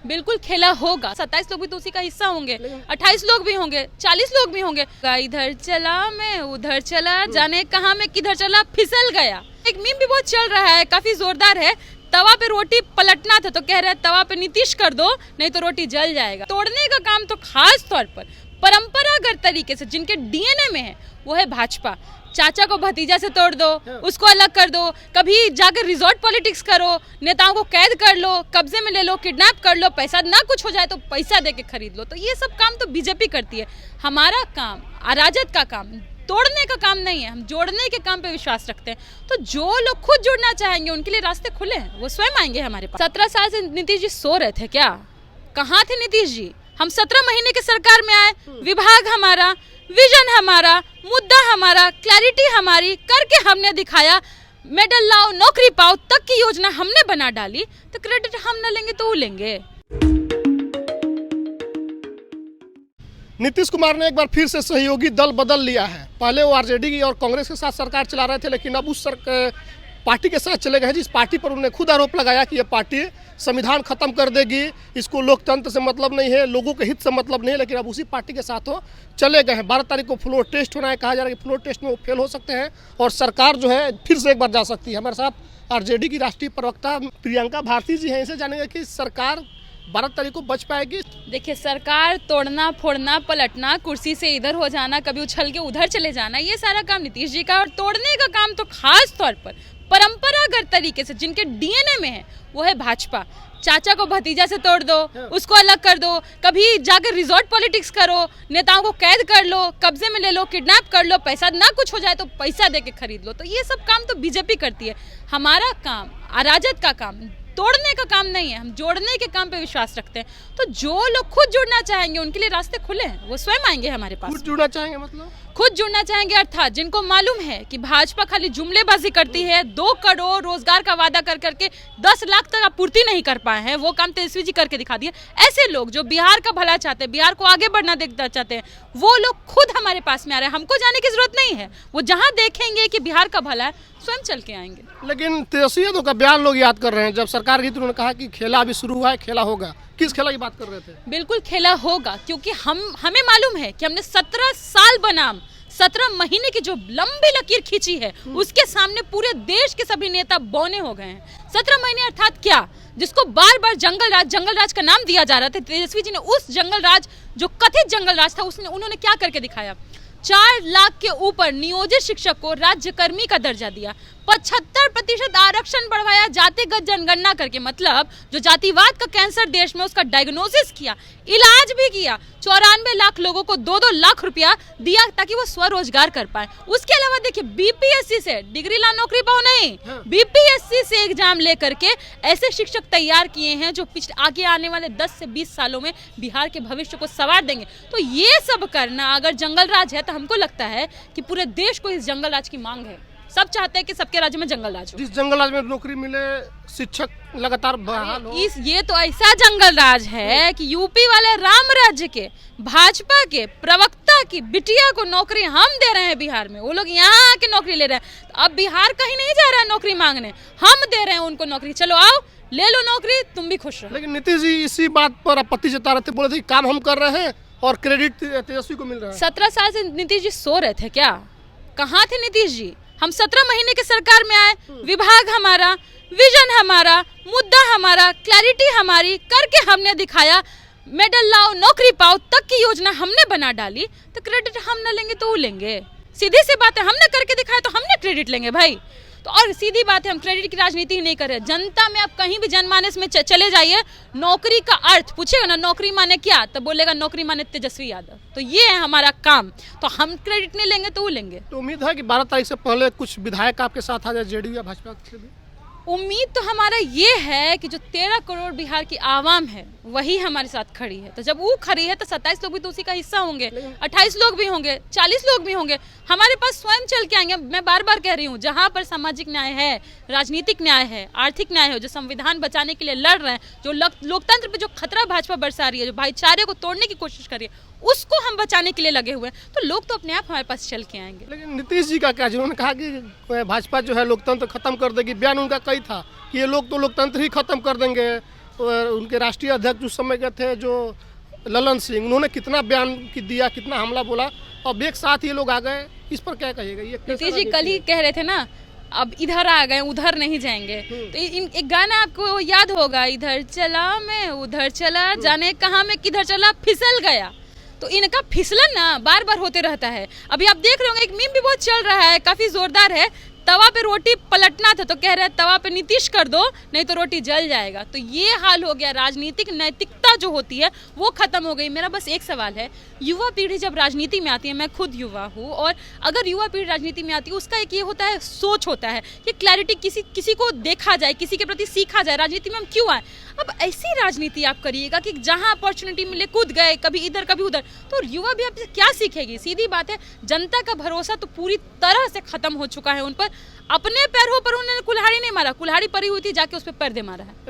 बिल्कुल खेला होगा। 27 लोग भी तो उसी का हिस्सा होंगे, 28 लोग भी होंगे, 40 लोग भी होंगे। इधर चला मैं उधर चला, जाने कहाँ मैं किधर चला, फिसल गया। एक मीम भी बहुत चल रहा है, काफी जोरदार है। तवा पे रोटी पलटना था तो कह रहे हैं तवा पे नीतीश कर दो, नहीं तो रोटी जल जाएगा। तोड़ने का काम तो खास तौर पर परंपरागत तरीके से जिनके डीएनए में है वो है भाजपा। चाचा को भतीजा से तोड़ दो, उसको अलग कर दो, कभी जाकर रिजॉर्ट पॉलिटिक्स करो, नेताओं को कैद कर लो, कब्जे में ले लो, किडनैप कर लो, पैसा ना कुछ हो जाए तो पैसा दे के खरीद लो। तो ये सब काम तो बीजेपी करती है। हमारा काम अराजक का काम, तोड़ने का काम नहीं है, हम जोड़ने के काम पे विश्वास रखते हैं। तो जो लोग खुद जुड़ना चाहेंगे उनके लिए रास्ते खुले हैं, वो स्वयं आएंगे हमारे पास। 17 साल से नीतीश जी सो रहे थे क्या? कहाँ थे नीतीश जी? हम 17 महीने के सरकार में आए, विभाग हमारा, विजन हमारा, मुद्दा हमारा, क्लैरिटी हमारी, करके हमने दिखाया। मेडल लाओ नौकरी पाओ तक की योजना हमने बना डाली, तो क्रेडिट हम न लेंगे तो वो लेंगे। नीतीश कुमार ने एक बार फिर से सहयोगी दल बदल लिया है। पहले वो आरजेडी की और कांग्रेस के साथ सरकार चला रहे थे, लेकिन अब उस पार्टी के साथ चले गए हैं जिस पार्टी पर उन्होंने खुद आरोप लगाया कि ये पार्टी संविधान खत्म कर देगी, इसको लोकतंत्र से मतलब नहीं है, लोगों के हित से मतलब नहीं है। लेकिन अब उसी पार्टी के साथ वो चले गए हैं। 12 तारीख को फ्लोर टेस्ट होना है, कहा जा रहा है कि फ्लोर टेस्ट में वो फेल हो सकते हैं और सरकार जो है फिर से एक बार जा सकती है। हमारे साथ आरजेडी की राष्ट्रीय प्रवक्ता प्रियंका भारती जी हैं, इनसे जानेंगे कि सरकार 12 तारीख को बच पाएगी। देखिए, सरकार तोड़ना फोड़ना पलटना, कुर्सी से इधर हो जाना, कभी उछल के उधर चले जाना, ये सारा काम नीतीश जी का। और तोड़ने का काम तो खास तौर पर परंपरागत तरीके से जिनके डीएनए में है वो है भाजपा। चाचा को भतीजा से तोड़ दो, उसको अलग कर दो, कभी जाकर रिजॉर्ट पॉलिटिक्स करो, नेताओं को कैद कर लो, कब्जे में ले लो, किडनैप कर लो, पैसा ना कुछ हो जाए तो पैसा दे के खरीद लो। तो ये सब काम तो बीजेपी करती है। हमारा काम अराजक का काम, तोड़ने का काम नहीं है, हम जोड़ने के काम पे विश्वास रखते हैं। तो जो लोग खुद जुड़ना चाहेंगे उनके लिए रास्ते खुले हैं, वो स्वयं आएंगे हमारे पास। खुद जुड़ना चाहेंगे मतलब खुद जुड़ना चाहेंगे अर्थात जिनको मालूम है कि भाजपा खाली जुमलेबाजी करती है, 2 करोड़ रोजगार का वादा कर करके 10 लाख तक आपूर्ति नहीं कर पाए हैं, वो काम तेजस्वी जी करके दिखा दिए। ऐसे लोग जो बिहार का भला चाहते हैं, बिहार को आगे बढ़ना देखना चाहते हैं, वो लोग खुद हमारे पास में आ रहे हैं। हमको जाने की जरूरत नहीं है, वो जहाँ देखेंगे कि बिहार का भला है स्वयं चल के आएंगे। लेकिन तेजस्वी यादव का बयान लोग याद कर रहे हैं। जब सरकार की तो उन्होंने कहा कि खेला अभी शुरू हुआ है, खेला होगा। किस खेला की बात कर रहे थे? बिल्कुल खेला होगा, क्योंकि हमें मालूम है कि हमने 17 साल बनाम 17 महीने की जो लंबी लकीर खींची है, उसके सामने पूरे देश के सभी नेता बौने हो गए हैं। 17 महीने अर्थात क्या, जिसको बार बार जंगल राज का नाम दिया जा रहा था। तेजस्वी जी ने उस जंगल राज, जो कथित जंगल राज था, उन्होंने क्या करके दिखाया? 4 लाख के ऊपर नियोजित शिक्षक को राज्यकर्मी का दर्जा दिया, 75% आरक्षण बढ़वाया, जातिगत जनगणना करके, मतलब जो जातिवाद का कैंसर देश में उसका डायग्नोसिस किया, इलाज भी किया। 94 लाख लोगों को 2-2 लाख रुपया दिया ताकि वो स्वरोजगार कर पाए। उसके अलावा देखिए, बीपीएससी से डिग्री ला नौकरी पाओ नहीं, बीपीएससी से एग्जाम लेकर के ऐसे शिक्षक तैयार किए हैं जो आगे आने वाले 10 से 20 सालों में बिहार के भविष्य को संवार देंगे। तो ये सब करना अगर जंगल राज है, तो हमको लगता है कि पूरे देश को इस जंगल राज की मांग है। सब चाहते हैं कि सबके राज्य में जंगल राज हो, जिस जंगल राज में नौकरी मिले, शिक्षक लगातार बहाल हो। ये तो ऐसा जंगल राज है कि यूपी वाले राम राज्य के भाजपा के प्रवक्ता की बिटिया को नौकरी हम दे रहे हैं बिहार में। वो लोग यहाँ आके नौकरी ले रहे हैं। तो अब बिहार कहीं नहीं जा रहा है नौकरी मांगने, हम दे रहे हैं उनको नौकरी। चलो आओ, ले लो नौकरी, तुम भी खुश रहो। लेकिन नीतीश जी इसी बात पर आपत्ति जता रहे थे, बोले थे काम हम कर रहे हैं और क्रेडिट तेजस्वी को मिल रहा है। 17 साल से नीतीश जी सो रहे थे क्या? कहाँ थे नीतीश जी? हम 17 महीने के सरकार में आए, विभाग हमारा, विजन हमारा, मुद्दा हमारा, क्लैरिटी हमारी, करके हमने दिखाया। मेडल लाओ नौकरी पाओ तक की योजना हमने बना डाली, तो क्रेडिट हम न लेंगे तो वो लेंगे। सीधी सी बात है, हमने करके दिखाया तो हमने क्रेडिट लेंगे भाई। तो और सीधी बात है, हम क्रेडिट की राजनीति ही नहीं कर रहे। जनता में आप कहीं भी जनमानस में चले जाइए, नौकरी का अर्थ पूछेगा ना, नौकरी माने क्या, तो बोलेगा नौकरी माने तेजस्वी यादव। तो ये है हमारा काम। तो हम क्रेडिट नहीं लेंगे तो वो लेंगे। तो उम्मीद है कि 12 तारीख से पहले कुछ विधायक आपके साथ आ जाए, जेडीयू या भाजपा से भी। उम्मीद तो हमारा ये है कि जो 13 करोड़ बिहार की आवाम है वही हमारे साथ खड़ी है। तो जब वो खड़ी है तो 27 लोग भी तो उसी का हिस्सा होंगे, 28 लोग भी होंगे, 40 लोग भी होंगे। हमारे पास स्वयं चल के आएंगे। मैं बार बार कह रही हूँ, जहाँ पर सामाजिक न्याय है, राजनीतिक न्याय है, आर्थिक न्याय है, जो संविधान बचाने के लिए लड़ रहे हैं, जो लोकतंत्र पे जो खतरा भाजपा बरसा रही है, जो भाईचारे को तोड़ने की कोशिश कर रही है, उसको हम बचाने के लिए लगे हुए हैं। तो लोग तो अपने आप हमारे पास चल के आएंगे। लेकिन नीतीश जी का क्या, जिन्होंने कहा कि भाजपा जो है लोकतंत्र खत्म कर देगी, बयान उनका कई था कि ये लोग तो लोकतंत्र ही खत्म कर देंगे, उनके राष्ट्रीय अध्यक्ष उस समय के थे जो ललन सिंह, उन्होंने कितना बयान दिया, कितना हमला बोला, अब एक साथ ये लोग आ गए, इस पर क्या कहिएगा? ये नीतीश जी कल ही कह रहे थे ना, अब इधर आ गए उधर नहीं जाएंगे। तो एक गाना आपको याद होगा, इधर चला मैं उधर चला, जाने कहाँ मैं किधर चला फिसल गया। तो इनका फिसलन ना बार बार होते रहता है। अभी आप देख रहे होंगे एक मीम भी बहुत चल रहा है, काफी जोरदार है, तवा पे रोटी पलटना था तो कह रहे हैं तवा पे नीतीश कर दो नहीं तो रोटी जल जाएगा। तो ये हाल हो गया, राजनीतिक नैतिकता जो होती है वो खत्म हो गई। मेरा बस एक सवाल है, युवा पीढ़ी जब राजनीति में आती है, मैं खुद युवा हूँ, और अगर युवा पीढ़ी राजनीति में आती है उसका एक ये होता है, सोच होता है कि क्लैरिटी, किसी को देखा जाए, किसी के प्रति सीखा जाए, राजनीति में हम क्यों आए। अब ऐसी राजनीति आप करिएगा कि जहां अपॉर्चुनिटी मिले कूद गए, कभी इधर कभी उधर, तो युवा भी आपसे क्या सीखेगी? सीधी बात है, जनता का भरोसा तो पूरी तरह से खत्म हो चुका है उन पर। अपने पैरों पर उन्होंने कुल्हाड़ी नहीं मारा, कुल्हाड़ी पड़ी हुई थी, जाके उस पर पैर दे मारा है।